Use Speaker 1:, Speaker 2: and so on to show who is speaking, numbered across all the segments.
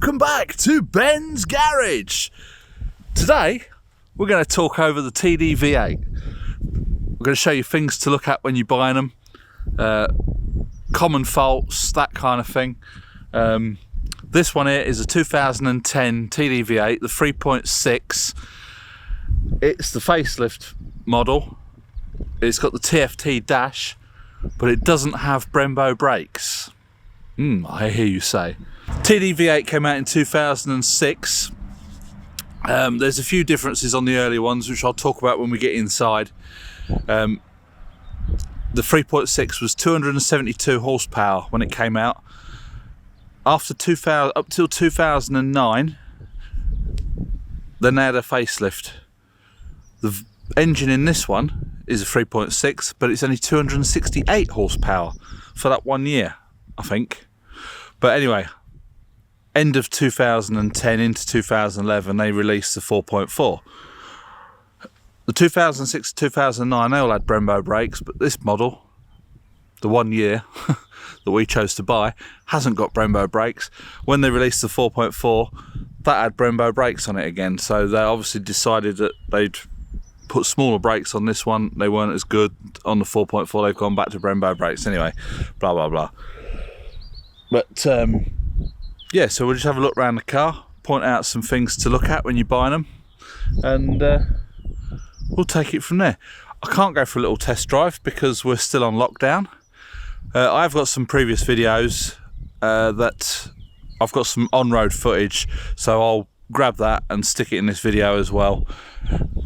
Speaker 1: welcome back to Ben's Garage. Today we're going to talk over the TDV8. We're going to show you things to look at when you're buying them, common faults, that kind of thing. This one here is a 2010 TDV8, the 3.6. It's the facelift model. It's got the TFT dash, but it doesn't have Brembo brakes. I hear you say. TDV8 came out in 2006. There's a few differences on the earlier ones, which I'll talk about when we get inside. The 3.6 was 272 horsepower when it came out. After 2000, up till 2009, then they had a facelift. The engine in this one is a 3.6, but it's only 268 horsepower for that 1 year, I think. But anyway, end of 2010 into 2011, they released the 4.4. The 2006 to 2009, they all had Brembo brakes, but this model, the 1 year that we chose to buy, hasn't got Brembo brakes. When they released the 4.4, that had Brembo brakes on it again, so they obviously decided that they'd put smaller brakes on this one. They weren't as good on the 4.4. They've gone back to Brembo brakes anyway, blah blah blah. But yeah, so we'll just have a look around the car, point out some things to look at when you're buying them, and we'll take it from there. I can't go for a little test drive because we're still on lockdown. I've got some previous videos that I've got some on-road footage, so I'll grab that and stick it in this video as well.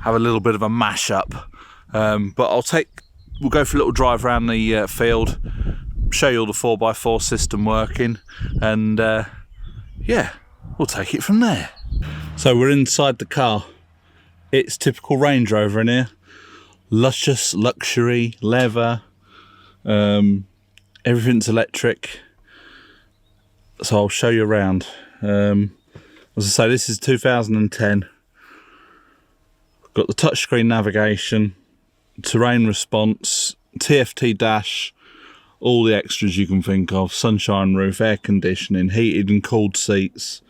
Speaker 1: Have a little bit of a mash-up, but we'll go for a little drive around the field, show you all the 4x4 system working, and yeah, we'll take it from there. So we're inside the car. It's typical Range Rover in here. Luscious luxury, leather, everything's electric. So I'll show you around. As I say, this is 2010. Got the touchscreen navigation, terrain response, TFT dash, all the extras you can think of, sunshine roof, air conditioning, heated and cooled seats,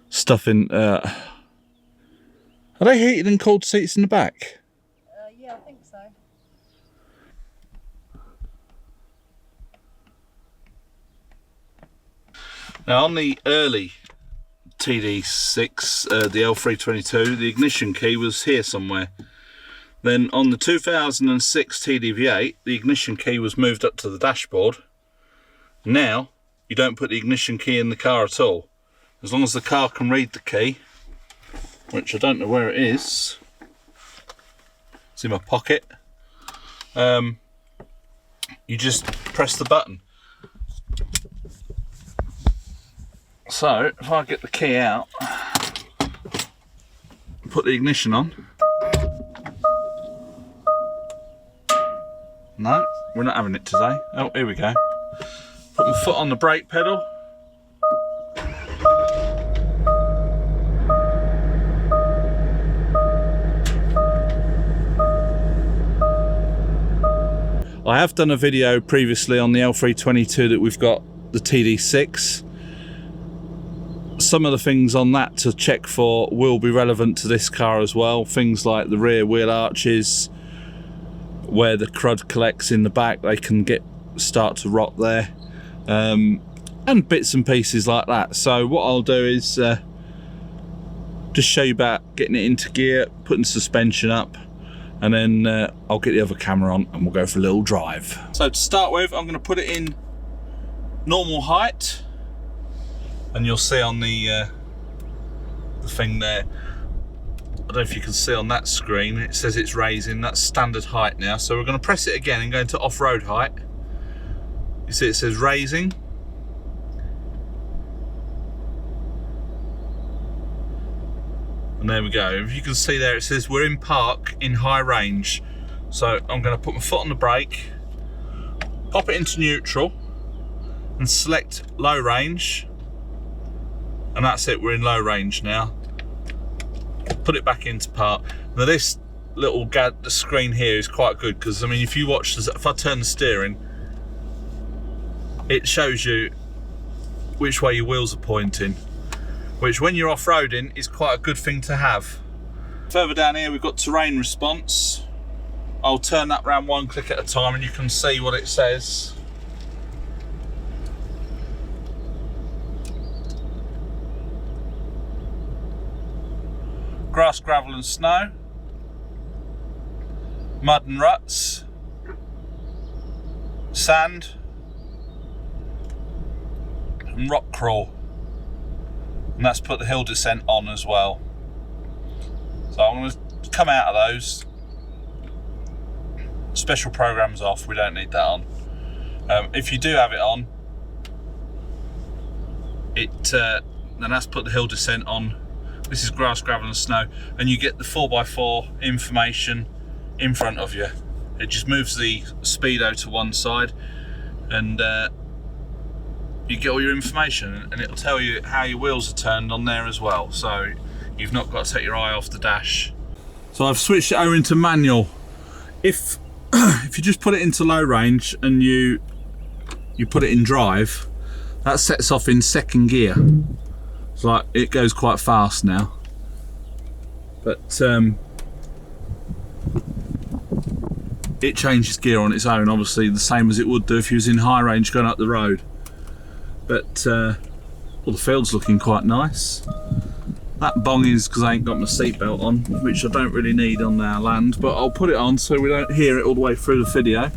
Speaker 1: stuff in... are they heated and cooled seats in the back?
Speaker 2: Yeah, I think so.
Speaker 1: Now on the early TD6, the L322, the ignition key was here somewhere. Then on the 2006 TDV8, the ignition key was moved up to the dashboard. Now, you don't put the ignition key in the car at all. As long as the car can read the key, which I don't know where it is. It's in my pocket. You just press the button. So, if I get the key out, put the ignition on. No, we're not having it today. Oh, here we go. Put my foot on the brake pedal. I have done a video previously on the L322 that we've got, the TD6. Some of the things on that to check for will be relevant to this car as well. Things like the rear wheel arches, where the crud collects in the back, they can start to rot there, and bits and pieces like that. So what I'll do is just show you about getting it into gear, putting suspension up, and then I'll get the other camera on and we'll go for a little drive. So to start with, I'm going to put it in normal height, and you'll see on the thing there, I don't know if you can see on that screen, it says it's raising. That's standard height now. So we're going to press it again and go into off-road height. You see it says raising. And there we go. If you can see there, it says we're in park in high range. So I'm going to put my foot on the brake, pop it into neutral, and select low range. And that's it, we're in low range now. Put it back into park. Now this little screen here is quite good, because I mean, if you watch this, if I turn the steering, it shows you which way your wheels are pointing. which when you're off-roading is quite a good thing to have. Further down here we've got terrain response. I'll turn that round one click at a time and you can see what it says. Grass, gravel and snow, mud and ruts, sand and rock crawl, and that's put the hill descent on as well. So I'm going to come out of those. Special programs off, we don't need that on. If you do have it on, then that's put the hill descent on. This is grass, gravel and snow, and you get the 4x4 information in front of you. It just moves the speedo to one side and you get all your information, and it'll tell you how your wheels are turned on there as well, so you've not got to take your eye off the dash. So I've switched it over into manual. If you just put it into low range and you put it in drive, that sets off in second gear. It's like it goes quite fast now, but it changes gear on its own, obviously the same as it would do if you was in high range going up the road. But well, the field's looking quite nice. That bong is because I ain't got my seatbelt on, which I don't really need on our land, but I'll put it on so we don't hear it all the way through the video.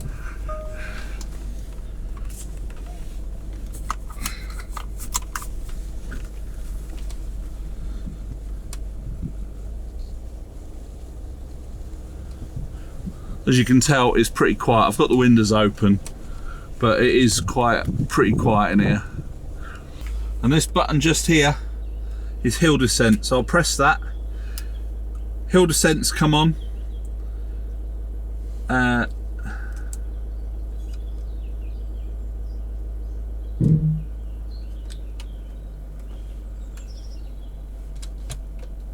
Speaker 1: As you can tell, it's pretty quiet. I've got the windows open, but it is pretty quiet in here. And this button just here is hill descent, so I'll press that. Hill descent's come on.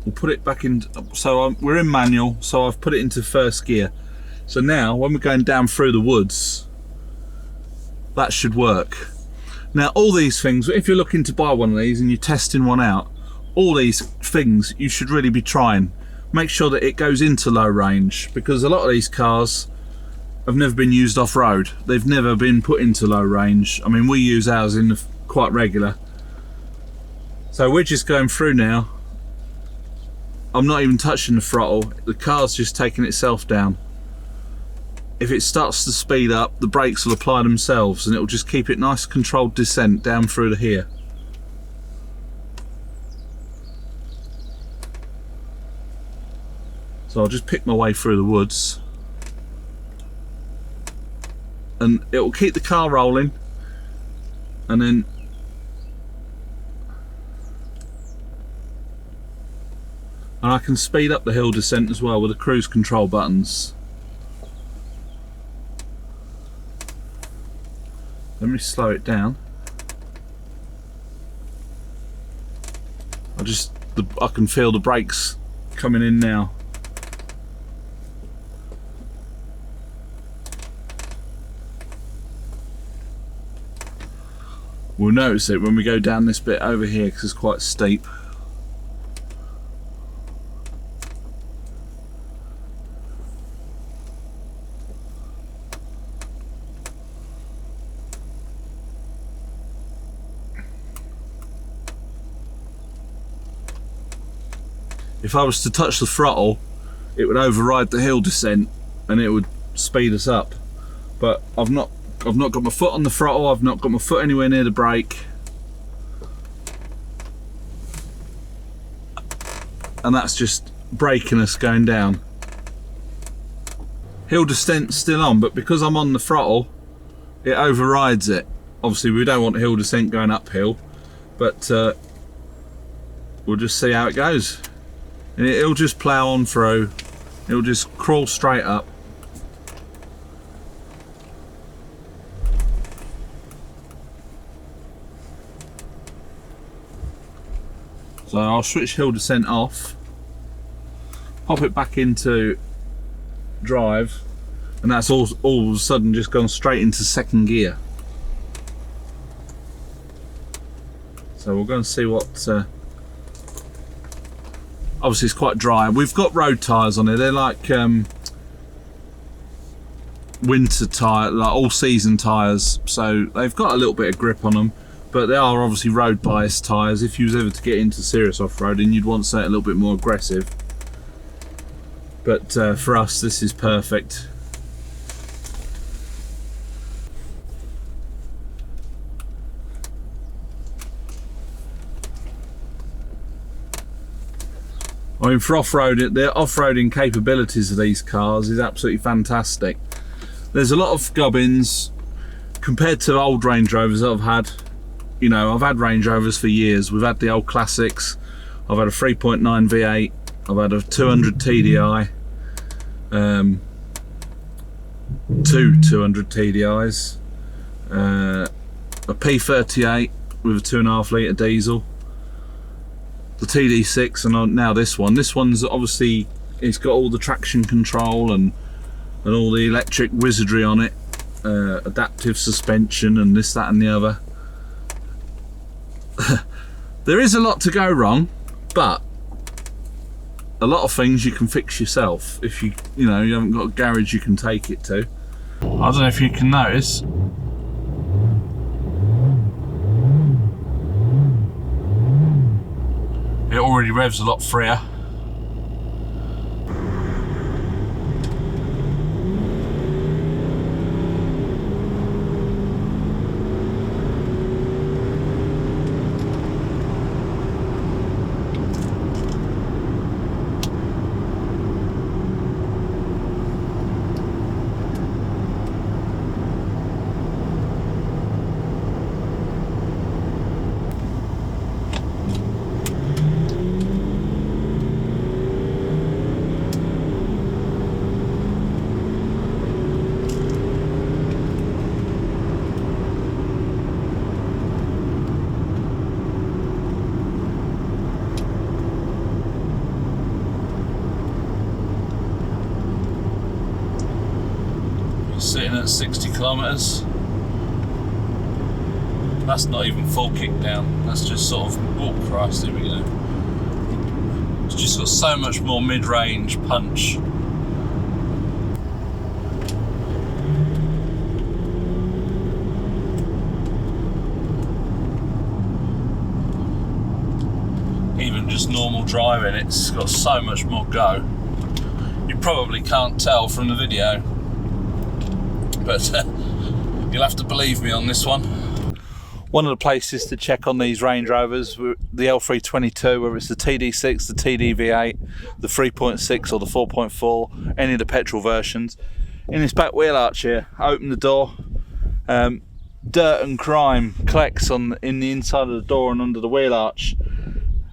Speaker 1: We'll put it back in, so we're in manual, so I've put it into first gear. So now when we're going down through the woods, that should work. Now all these things, if you're looking to buy one of these and you're testing one out, all these things you should really be trying. Make sure that it goes into low range, because a lot of these cars have never been used off-road. They've never been put into low range. I mean, we use ours in quite regular. So we're just going through now. I'm not even touching the throttle. The car's just taking itself down. If it starts to speed up, the brakes will apply themselves and it will just keep it nice controlled descent down through to here. So I'll just pick my way through the woods and it will keep the car rolling, and then I can speed up the hill descent as well with the cruise control buttons. Let me slow it down. I can feel the brakes coming in now. We'll notice it when we go down this bit over here because it's quite steep. If I was to touch the throttle, it would override the hill descent and it would speed us up. But I've not got my foot on the throttle, I've not got my foot anywhere near the brake. And that's just braking us going down. Hill descent's still on, but because I'm on the throttle, it overrides it. Obviously we don't want hill descent going uphill, but we'll just see how it goes. And it'll just plough on through, it'll just crawl straight up. So I'll switch hill descent off, pop it back into drive, and that's all of a sudden just gone straight into second gear. So we'll go and see what obviously it's quite dry. We've got road tyres on it. They're like winter tyre, like all season tyres, so they've got a little bit of grip on them, but they are obviously road biased tyres. If you was ever to get into serious off-roading, you'd want something a little bit more aggressive, but for us this is perfect. I mean, for off-roading, the off-roading capabilities of these cars is absolutely fantastic. There's a lot of gubbins compared to old Range Rovers that I've had. You know, I've had Range Rovers for years. We've had the old classics. I've had a 3.9 V8. I've had a 200 TDI. Two 200 TDIs. A P38 with a 2.5 litre diesel. The TD6 and now this one. This one's obviously, it's got all the traction control and all the electric wizardry on it, adaptive suspension and this, that and the other. There is a lot to go wrong, but a lot of things you can fix yourself if you haven't got a garage you can take it to. I don't know if you can notice, it already revs a lot freer. Sitting at 60 kilometers. That's not even full kick down, that's just sort of, oh Christ, here we go. It's just got so much more mid-range punch. Even just normal driving, it's got so much more go. You probably can't tell from the video, but you'll have to believe me on this one. One of the places to check on these Range Rovers, the L322, whether it's the TD6, the TDV8, the 3.6 or the 4.4, any of the petrol versions. In this back wheel arch here, open the door, dirt and grime collects in the inside of the door and under the wheel arch.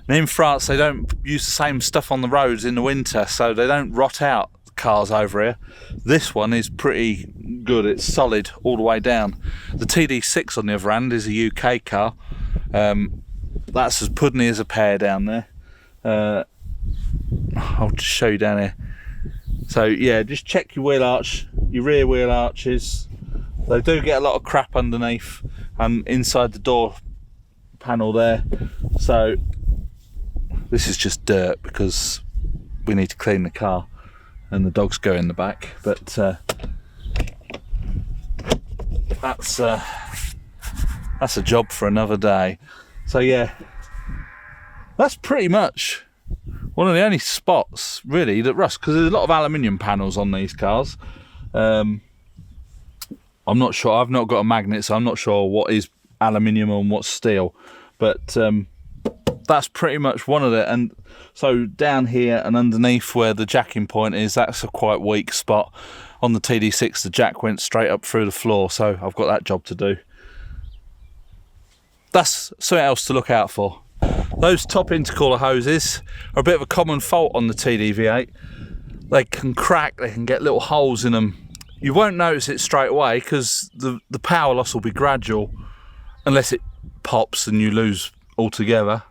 Speaker 1: And in France they don't use the same stuff on the roads in the winter, so they don't rot out cars over here. This one is pretty good, it's solid all the way down. The TD6 on the other hand is a UK car. That's as puddeny as a pear down there. I'll just show you down here. So yeah, just check your wheel arch, your rear wheel arches. They do get a lot of crap underneath and inside the door panel there. So this is just dirt because we need to clean the car and the dogs go in the back, but that's a job for another day. So yeah, that's pretty much one of the only spots really that rust, because there's a lot of aluminium panels on these cars. I'm not sure, I've not got a magnet, so I'm not sure what is aluminium and what's steel, but that's pretty much one of it. And so down here and underneath where the jacking point is, that's a quite weak spot. On the TD6 the jack went straight up through the floor, so I've got that job to do. That's something else to look out for. Those top intercooler hoses are a bit of a common fault on the TDV8. They can crack, they can get little holes in them. You won't notice it straight away because the power loss will be gradual, unless it pops and you lose altogether.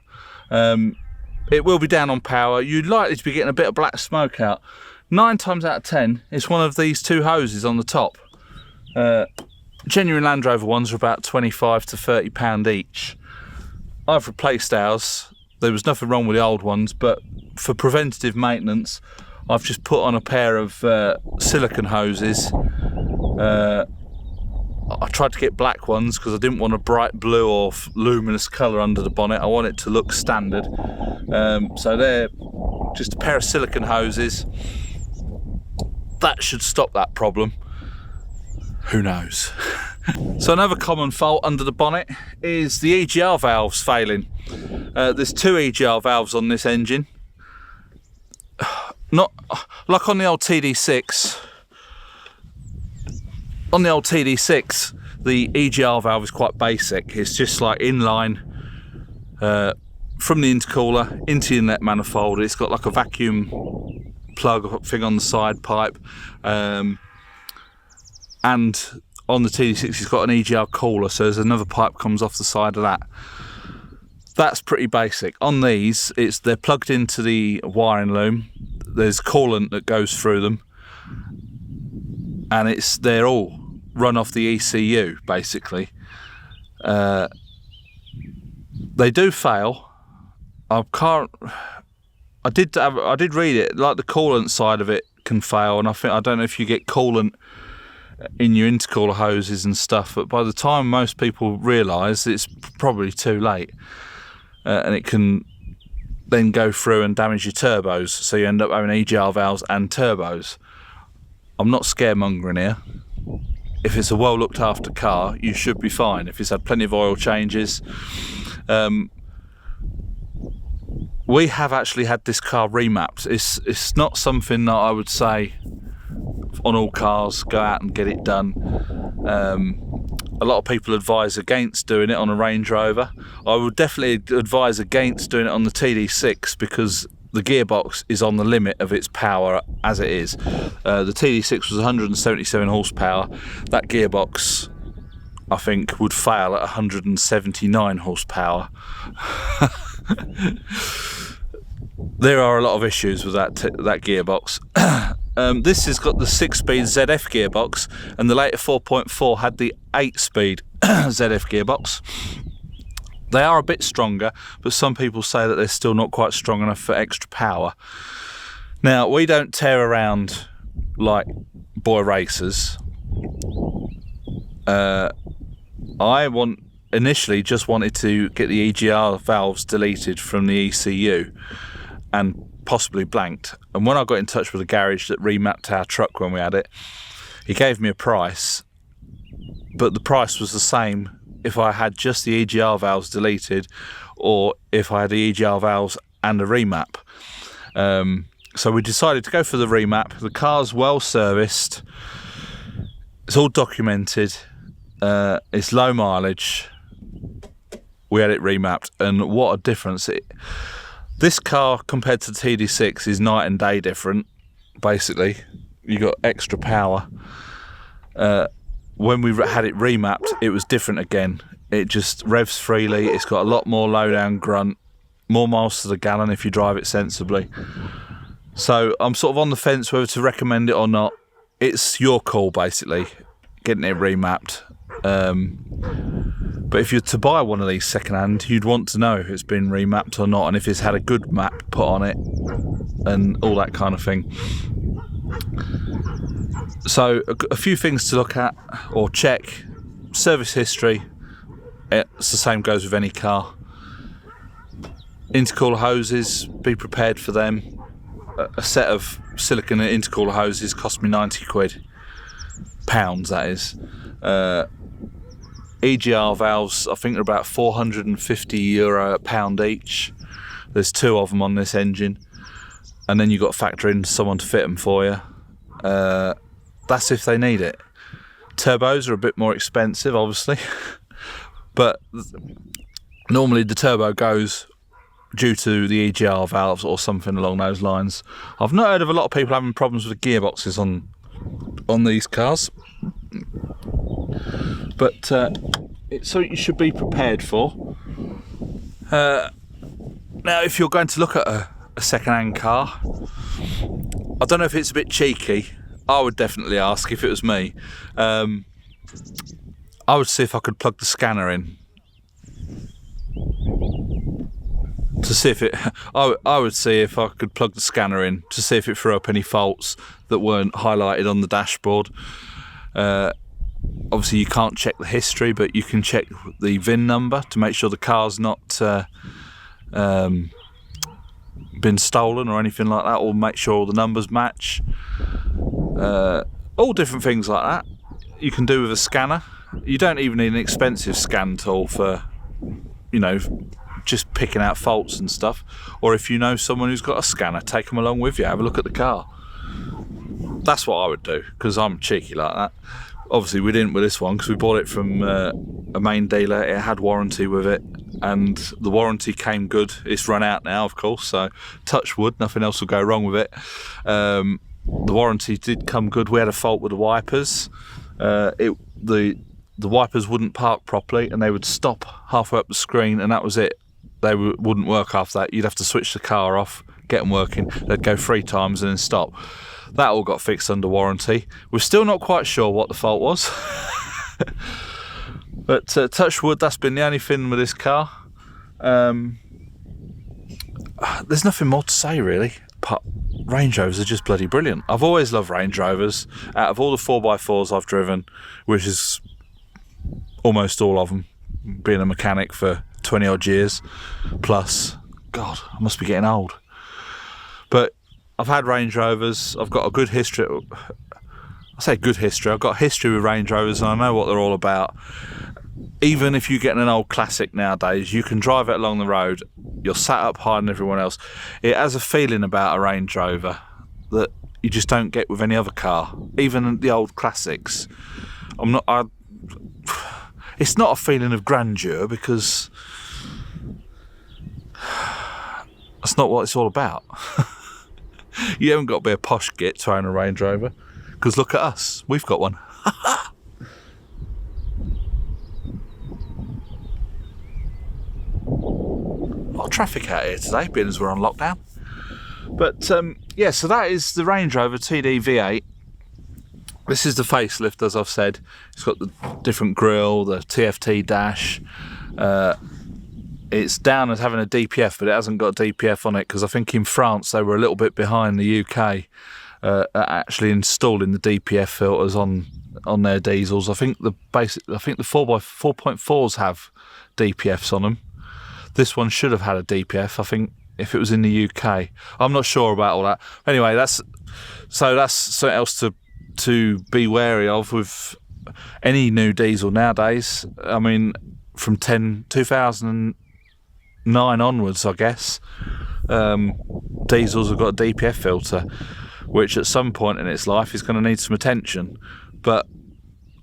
Speaker 1: It will be down on power. You're likely to be getting a bit of black smoke out. 9 times out of 10, it's one of these two hoses on the top. Genuine Land Rover ones are about £25 to £30 each. I've replaced ours. There was nothing wrong with the old ones, but for preventative maintenance, I've just put on a pair of silicone hoses. I tried to get black ones because I didn't want a bright blue or luminous colour under the bonnet. I want it to look standard. So they're just a pair of silicone hoses. That should stop that problem. Who knows? So another common fault under the bonnet is the EGR valves failing. There's 2 EGR valves on this engine. Not like on the old TD6. On the old TD6, the EGR valve is quite basic. It's just like inline from the intercooler into the inlet manifold. It's got like a vacuum plug thing on the side pipe, and on the TD6 it's got an EGR cooler, so there's another pipe comes off the side of that. That's pretty basic. On these, they're plugged into the wiring loom. There's coolant that goes through them, and they're all run off the ECU basically. They do fail. I did read it, like the coolant side of it can fail, and I don't know if you get coolant in your intercooler hoses and stuff, but by the time most people realise, it's probably too late, and it can then go through and damage your turbos, so you end up having EGR valves and turbos. I'm not scaremongering here. If it's a well looked after car, you should be fine. If it's had plenty of oil changes. We have actually had this car remapped. It's not something that I would say on all cars, go out and get it done. A lot of people advise against doing it on a Range Rover. I would definitely advise against doing it on the TD6 because the gearbox is on the limit of its power as it is. The TD6 was 177 horsepower. That gearbox, I think, would fail at 179 horsepower. There are a lot of issues with that gearbox. This has got the 6-speed ZF gearbox, and the later 4.4 had the 8-speed ZF gearbox. They are a bit stronger, but some people say that they're still not quite strong enough for extra power. Now, we don't tear around like boy racers. I initially just wanted to get the EGR valves deleted from the ECU and possibly blanked. And when I got in touch with the garage that remapped our truck when we had it, he gave me a price, but the price was the same if I had just the EGR valves deleted or if I had the EGR valves and a remap. So we decided to go for the remap. The car's well serviced, it's all documented, it's low mileage. We had it remapped, and what a difference. This car compared to the TD6 is night and day different, basically. You got extra power. When we had it remapped, it was different again. It just revs freely. It's got a lot more low down grunt, more miles to the gallon if you drive it sensibly. So I'm sort of on the fence whether to recommend it or not. It's your call, basically, getting it remapped. But if you're to buy one of these second-hand, you'd want to know if it's been remapped or not, and if it's had a good map put on it and all that kind of thing. So a few things to look at or check. Service history, it's the same goes with any car. Intercooler hoses, be prepared for them. A set of silicone intercooler hoses cost me 90 quid. Pounds, that is. EGR valves, I think they're about €450 a pound each. There's 2 of them on this engine, and then you've got to factor in someone to fit them for you. That's if they need it. Turbos are a bit more expensive, obviously, but normally the turbo goes due to the EGR valves or something along those lines. I've not heard of a lot of people having problems with the gearboxes on these cars, but it's something you should be prepared for. Now, if you're going to look at a second-hand car, I don't know if it's a bit cheeky. I would definitely ask if it was me. I would see if I could plug the scanner in. to see if it. I would see if I could plug the scanner in to see if it threw up any faults that weren't highlighted on the dashboard. Obviously, you can't check the history, but you can check the VIN number to make sure the car's not been stolen or anything like that, or make sure all the numbers match. All different things like that you can do with a scanner. You don't even need an expensive scan tool for, you know, just picking out faults and stuff. Or if you know someone who's got a scanner, take them along with you, have a look at the car. That's what I would do, because I'm cheeky like that. Obviously we didn't with this one because we bought it from a main dealer. It had warranty with it, and the warranty came good. It's run out now, of course, so touch wood, nothing else will go wrong with it. The warranty did come good. We had a fault with the wipers. The wipers wouldn't park properly, and they would stop halfway up the screen, and that was it. They wouldn't work after that. You'd have to switch the car off, get them working. They'd go 3 times and then stop. That all got fixed under warranty. We're still not quite sure what the fault was. But touch wood, that's been the only thing with this car. There's nothing more to say really. Range Rovers are just bloody brilliant. I've always loved Range Rovers. Out of all the 4x4s I've driven, which is almost all of them, being a mechanic for 20 odd years plus, God, I must be getting old. But I've had Range Rovers. I've got a good history. I say good history. I've got history with Range Rovers, and I know what they're all about. Even if you get an old classic nowadays, you can drive it along the road. You're sat up higher than everyone else. It has a feeling about a Range Rover that you just don't get with any other car. Even the old classics. It's not a feeling of grandeur, because that's not what it's all about. You haven't got to be a posh git to own a Range Rover, because look at us, we've got one. A lot of traffic out here today, being as we're on lockdown. But yeah, so that is the Range Rover TDV8. This is the facelift, as I've said. It's got the different grille, the TFT dash. It's down as having a DPF, but it hasn't got a DPF on it, because I think in France they were a little bit behind the UK at actually installing the DPF filters on their diesels. I think the 4x4s have DPFs on them. This one should have had a DPF, I think, if it was in the UK. I'm not sure about all that. Anyway, that's something else to be wary of with any new diesel nowadays. I mean, from 2009 onwards, I guess, diesels have got a DPF filter, which at some point in its life is going to need some attention. But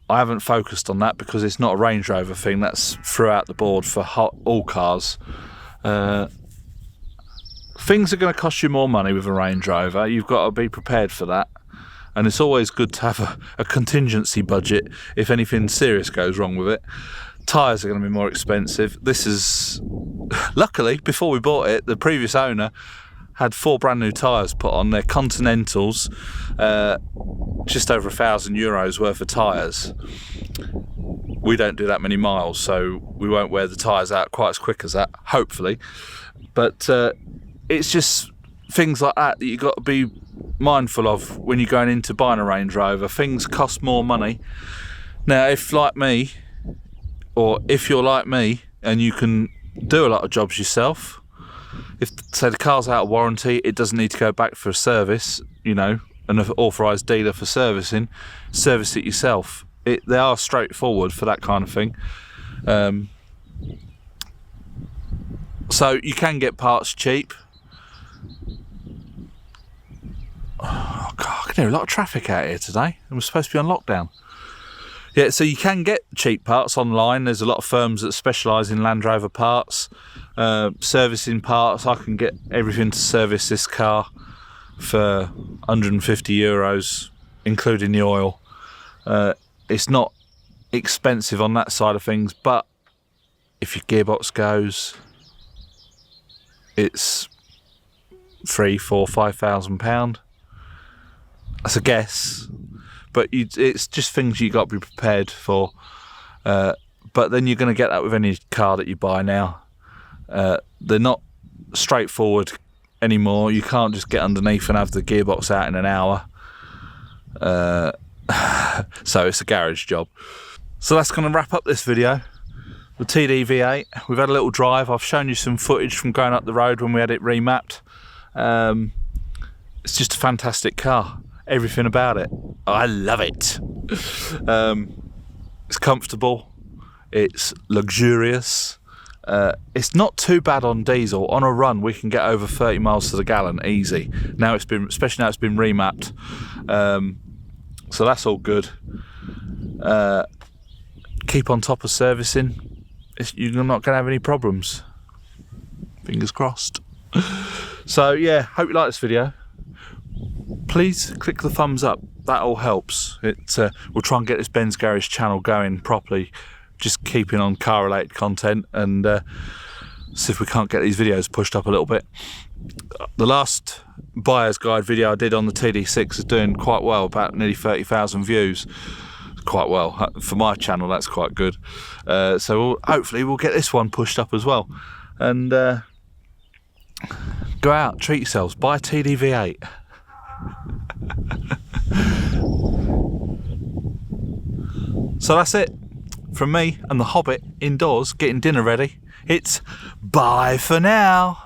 Speaker 1: I haven't focused on that because it's not a Range Rover thing. That's throughout the board for all cars. Things are going to cost you more money with a Range Rover. You've got to be prepared for that. And it's always good to have a contingency budget if anything serious goes wrong with it. Tyres are going to be more expensive. This is, luckily, before we bought it, the previous owner had 4 brand new tyres put on. They're Continentals, just over €1,000 worth of tyres. We don't do that many miles, so we won't wear the tyres out quite as quick as that, hopefully. But it's just things like that you've got to be mindful of when you're going into buying a Range Rover. Things cost more money. Now, if you're like me, and you can do a lot of jobs yourself, if, say, the car's out of warranty, it doesn't need to go back for a service, you know, an authorised dealer for servicing, service it yourself. They are straightforward for that kind of thing. So you can get parts cheap. Oh God, I can hear a lot of traffic out here today, and we're supposed to be on lockdown. Yeah, so you can get cheap parts online. There's a lot of firms that specialise in Land Rover parts, servicing parts. I can get everything to service this car for €150, including the oil. It's not expensive on that side of things, but if your gearbox goes, it's £3,000, £4,000, £5,000. That's a guess. But it's just things you got to be prepared for. But then you're going to get that with any car that you buy now. They're not straightforward anymore. You can't just get underneath and have the gearbox out in an hour. So it's a garage job. So that's going to wrap up this video. The TDV8, we've had a little drive. I've shown you some footage from going up the road when we had it remapped. It's just a fantastic car. Everything about it, I love it. It's comfortable, it's luxurious. It's not too bad on diesel. On a run we can get over 30 miles to the gallon easy. Now it's been, especially now it's been remapped, so that's all good. Keep on top of servicing. You're not going to have any problems. Fingers crossed. So yeah, hope you like this video. Please click the thumbs up. That all helps. We'll try and get this Ben's Garage channel going properly. Just keeping on car-related content, and see if we can't get these videos pushed up a little bit. The last buyer's guide video I did on the TD6 is doing quite well, about nearly 30,000 views. Quite well for my channel. That's quite good. So hopefully we'll get this one pushed up as well. And go out, treat yourselves, buy a TDV8. So that's it from me and the Hobbit indoors getting dinner ready. It's bye for now.